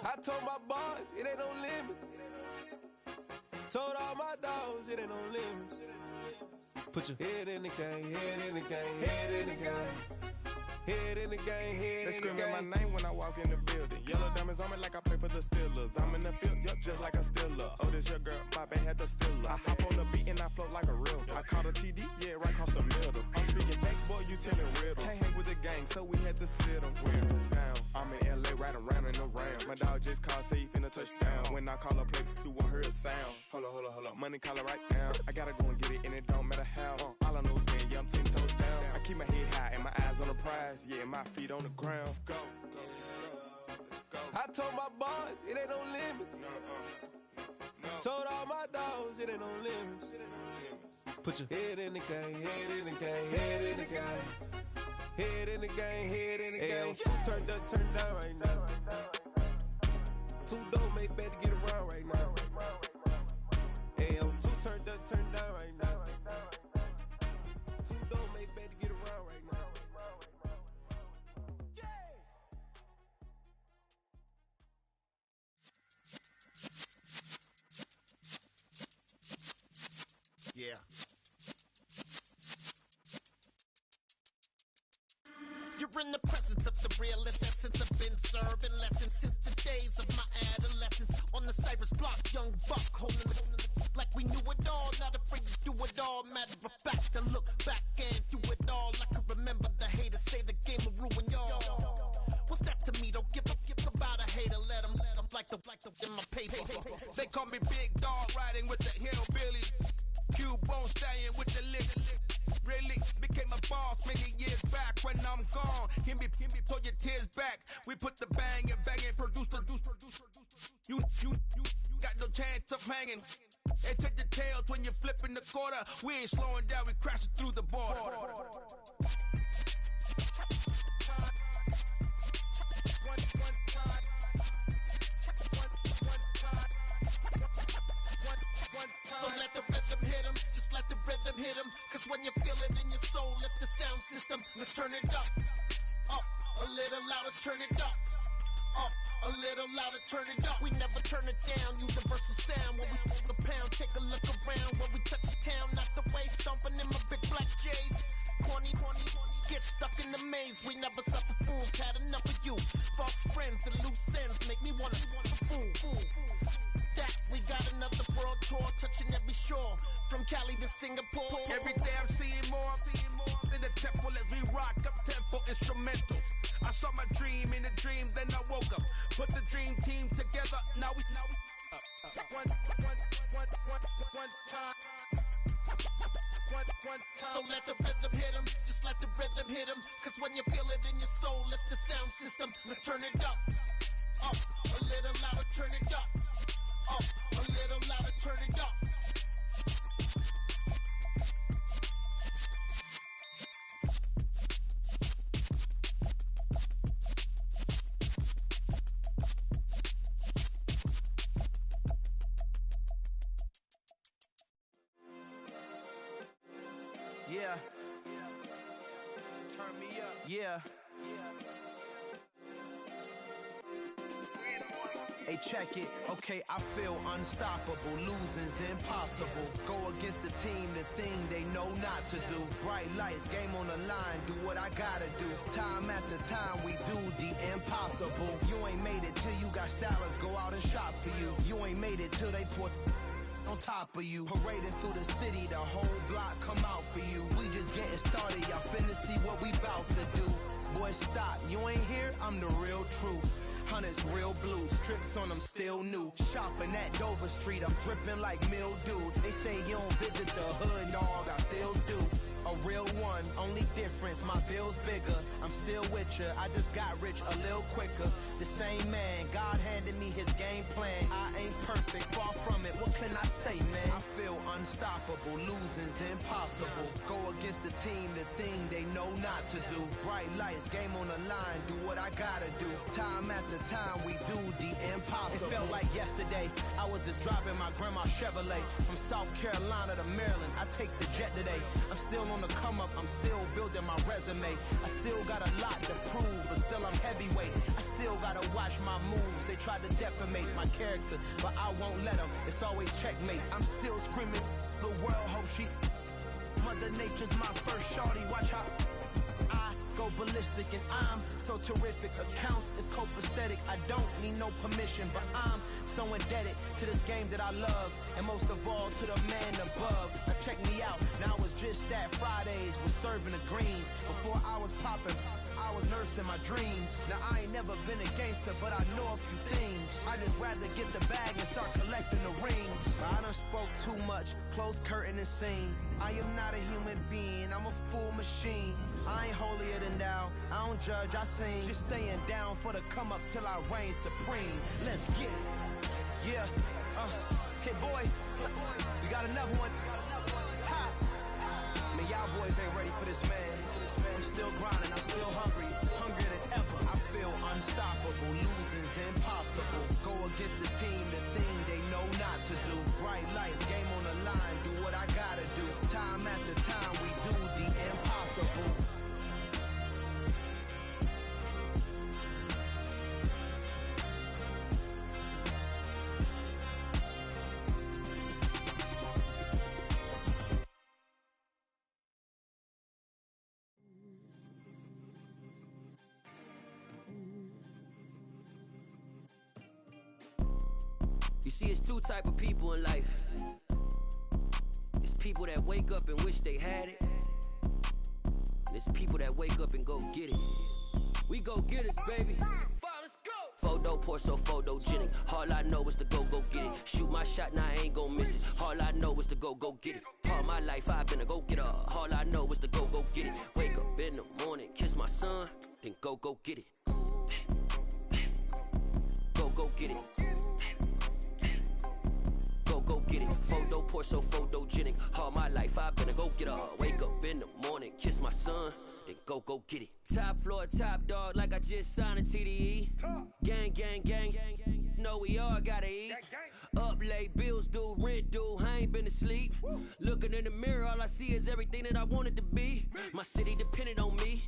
Speaker 8: I told my boys, it ain't no limits. Told all my dogs, it ain't no limits. Put your head in the game, head in the game, head in the game. Head in the game, head in the game. They screaming my name when I walk in the building. Yellow diamonds on me like I play for the Steelers. I'm in the field, yup, just like a Steeler. Oh, this your girl, my band had the Steeler. I hop on the beat and I float like a real. I caught a TD, yeah, right across the middle. I'm speaking thanks, boy, you telling riddles. Can't hang with the gang, so we had to sit them down. I'm in LA, riding around and around. My dog just called, say he finna touch down. When I call a play, you won't hear a sound. Hold up, money call it right now. I gotta go and get it, and it don't matter how. All I know is, man, yeah, I'm 10 toes down. I keep my head high and my eyes on the prize. Yeah, my feet on the ground. Let's go. Let's go. I told my boys, it ain't no limits. No. Told all my dogs, it ain't no limits. Put your head in the game, head in the game, head in the game. Head in the game, head in the game. Turn down right now. Two dope make better get around right now. Hey, I'm two turn down right now. Two dope make better get around right now.
Speaker 10: Yeah. You're in the presence of the realest essence. I've been serving lessons since the days of my adolescence. On the Cypress block, young buck holding the like we knew it all. Not afraid to do it all. Matter of fact, to look back and do it all. I can remember the haters say the game will ruin y'all. What's that to me? Don't give about a hater. Let them like the in my paper.
Speaker 8: They call me Big Dog, riding with the hillbillies. Q-Bone staying with the lick. Really became a boss many years back. When I'm gone, can be pull your tears back. We put the bang and produce. You got no chance of hanging. And take the tails when you're flipping the quarter. We ain't slowing down, we crashing through the border.
Speaker 10: let the rhythm hit him, just let the rhythm hit him. Cause when you feel it in your soul, lift the sound system, let's turn it up. Up, a little louder, turn it up. Up, a little louder, turn it up. We never turn it down, universal sound. When we move the pound, take a look around. When we touch the town, not the way, stomping in my big black J's. Corny, get stuck in the maze. We never suffer fools, had enough of you. False friends and loose ends make me wanna fool. That we got another world tour, touching every shore, from Cali to Singapore.
Speaker 4: Every day I'm seeing more in the temple as we rock up tempo instrumentals. I saw my dream in a dream, then I woke up. Put the dream team together, now we one time.
Speaker 10: So let the rhythm hit him, just let the rhythm hit him. Cause when you feel it in your soul, lift the sound system, let's turn it up. Up, a little louder, turn it up. Up, a little louder, turn it up.
Speaker 4: Yeah. Turn me up. Yeah. Hey, check it. Okay, I feel unstoppable. Losing's impossible. Go against the team, the thing they know not to do. Bright lights, game on the line. Do what I gotta do. Time after time, we do the impossible. You ain't made it till you got stylers. Go out and shop for you. You ain't made it till they put on top of you. Parading through the city, the whole block come out for you. We just getting started, y'all finna see what we bout to do. Boy, stop, you ain't here, I'm the real truth. Hunters, real blue, strips on them still new. Shopping at Dover Street, I'm dripping like mildew. They say you don't visit the hood, dog, I still do. A real one, only difference, my bill's bigger. I'm still with ya, I just got rich a little quicker. The same man, God handed me his game plan. I ain't perfect, far from it, what can I say, man? I feel unstoppable, losing's impossible. Go against the team, the thing they know not to do. Bright lights, game on the line, do what I gotta do. Time after time, we do the impossible. It felt like yesterday, I was just driving my grandma's Chevrolet. From South Carolina to Maryland, I take the jet today. I'm still on the come up, I'm still building my resume. I still got a lot to prove, but still I'm heavyweight. I still gotta watch my moves. They try to defamate my character, but I won't let them. It's always checkmate. I'm still screaming, the world hope she. Mother Nature's my first shorty, watch how I go ballistic and I'm so terrific. Accounts is copacetic, I don't need no permission, but I'm so indebted to this game that I love, and most of all to the man above. Now check me out, now it's just that Fridays was serving the greens. Before I was popping, I was nursing my dreams. Now I ain't never been a gangster, but I know a few things. I just rather get the bag and start collecting the rings. I done spoke too much, close curtain and scene. I am not a human being, I'm a full machine. I ain't holier than thou, I don't judge, I sing. Just staying down for the come up till I reign supreme. Let's get it. Yeah, hit boy, we got another one. Ha! Man, y'all boys ain't ready for this, man. I'm still grinding, I'm still hungry, hungrier than ever. I feel unstoppable, losing's impossible. Go against the team, the thing they know not to do. Bright lights, game on the line, do what I gotta do. Time after time, we do the impossible.
Speaker 11: You see, it's two type of people in life. It's people that wake up and wish they had it, and it's people that wake up and go get it. We go get it, baby. Let's go. Photo pour so photogenic. All I know is to go get it. Shoot my shot, now I ain't gon' miss it. All I know is to go get it. All my life I've been a go-getter. All I know is to go get it. Wake up in the morning, kiss my son, then go get it. Go get it. Go get it. Photo pour so photogenic. All my life I've been a go-getter. Wake up in the morning, kiss my son, then go get it. Top floor, top dog, like I just signed a TDE. Gang. Know we all gotta eat. Up late, bills due, rent due. I ain't been to sleep. Looking in the mirror, all I see is everything that I wanted to be. My city depended on me,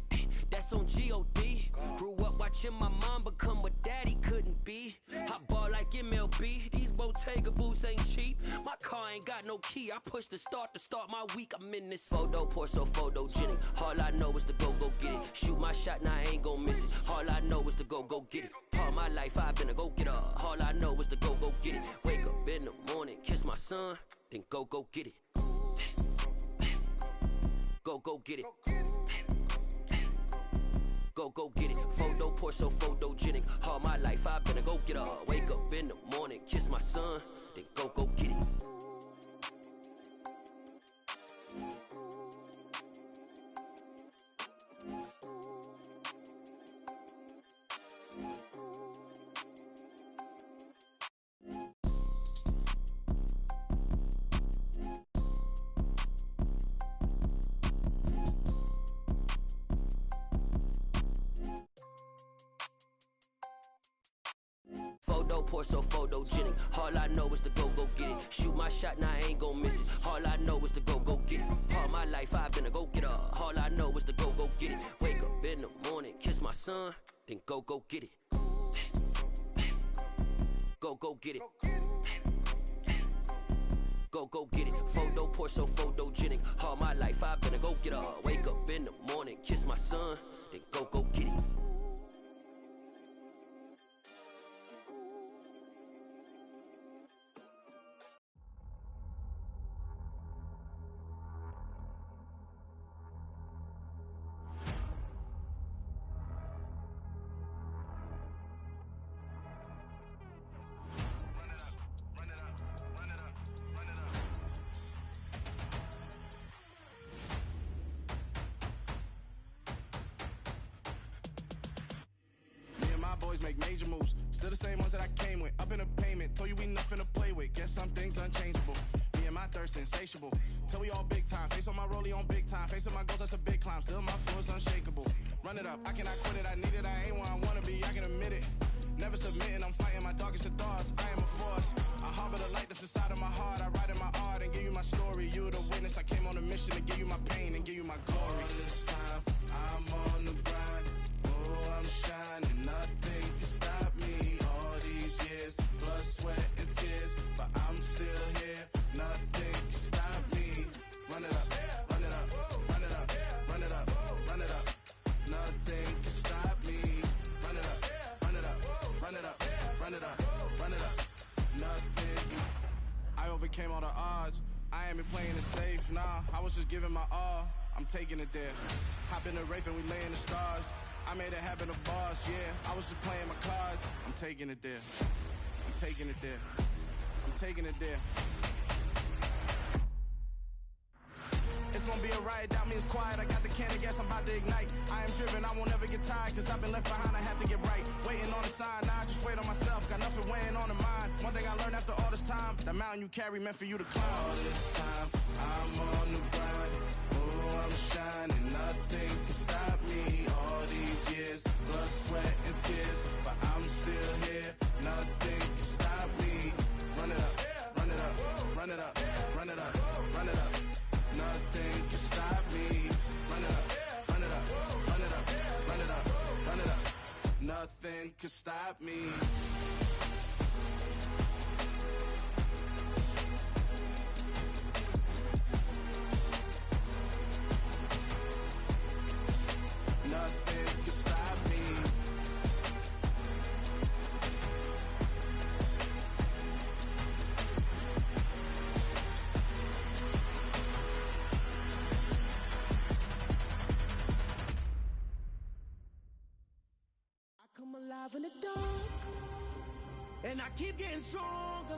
Speaker 11: that's on G.O.D. Grew up watching my mom become what daddy couldn't be. I ball like MLB, these Bottega boots ain't cheap. My car ain't got no key, I push the start to start my week. I'm in this photo, pour so photogenic. All I know is to go get it. Shoot my shot, now I ain't gon' miss it. All I know is to go get it. All my life I've been a go-getter. All I know is to go get it. Wake up in the morning, kiss my son, then go get it. Go get it. Go get it. Photo, pour so photogenic. All my life I've been a go-getter. Wake up in the morning, kiss my son, then go get it. Photo, pour so photogenic. All I know is to go get it. Shoot my shot, now I ain't gon' miss it. All I know is to go get it. All my life I've been a go-getter. All I know is to go get it. Wake up in the morning, kiss my son, then go get it. Go get it. Go get it. Photo, pour so photogenic. All my life I've been a go-getter. Wake up in the morning, kiss my son, then go get it.
Speaker 4: Boys make major moves, still the same ones that I came with. Up in a payment, told you we nothing to play with. Guess some things unchangeable. Me and my thirst insatiable. Till we all big time. Face on my rollie on big time. Facing my goals, that's a big climb. Still my flow is unshakable. Run it up, I cannot quit it. I need it, I ain't where I wanna be. I can admit it. Never submitting, I'm fighting my darkest of thoughts. I am a force. I harbor the light that's inside of my heart. I write in my art and give you my story. You're the witness. I came on a mission to give you my pain and give you my glory. All this time, I'm on the grind. Oh, I'm shining. Nothing can stop me. All these years, blood, sweat, and tears. But I'm still here. Nothing can stop me. Run it up, run it up, run it up, run it up, run it up. Nothing can stop me. Run it up, run it up, run it up, run it up, run it up. Nothing. I overcame all the odds. I ain't been playing it safe, nah. I was just giving my all. I'm taking it there. Hop in the Wraith and we lay in the stars. I made it happen, a boss, yeah. I was just playing my cards. I'm taking it there. I'm taking it there. I'm taking it there. It's gonna be a riot, doubt me it's quiet. I got the can of gas, I'm about to ignite. I am driven, I won't ever get tired. Cause I've been left behind, I have to get right. Waiting on the sign, now I just wait on myself. Got nothing weighing on the mind. One thing I learned after all this time, the mountain you carry meant for you to climb. All this time, I'm on the grind. Oh, I'm shining, nothing can stop me. All these years, blood, sweat, and tears. But I'm still here, nothing can stop me. Run it up, run it up, run it up, run it up, run it up. Nothing can stop me. Run it up, run it up, run it up, run it up, run it up. Nothing can stop me. Nothing can stop me.
Speaker 1: Come alive in the dark, and I keep getting stronger.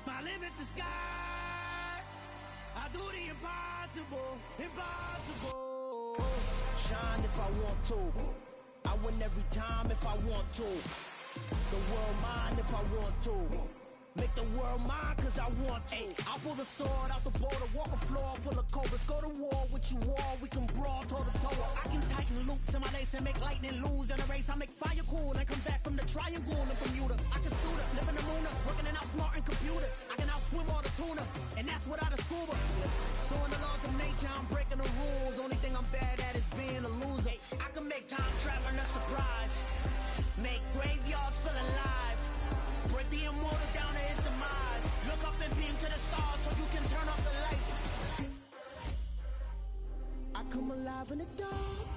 Speaker 1: My limit's the sky. I do the impossible, impossible. Shine if I want to. I win every time if I want to. The world mine if I want to. Make the world mine cause I want to. I pull the sword out the border, walk a floor full of cobras. Go to war with you all, we can brawl toe to toe. I can tighten loops in my lace and make lightning lose in a race. I make fire cool and come back from the triangle and Bermuda. I can suit up, live in the moon, working and outsmarting computers. I can outswim all the tuna.
Speaker 12: the dark,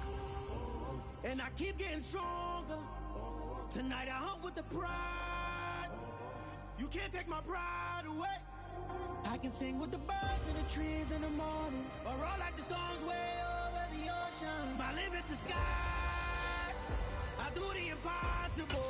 Speaker 12: and I keep getting stronger. Tonight I hunt with the pride. You can't take my pride away. I can sing with the birds in the trees in the morning, or roll like the storms way over the ocean. My limit's the sky. I do the impossible.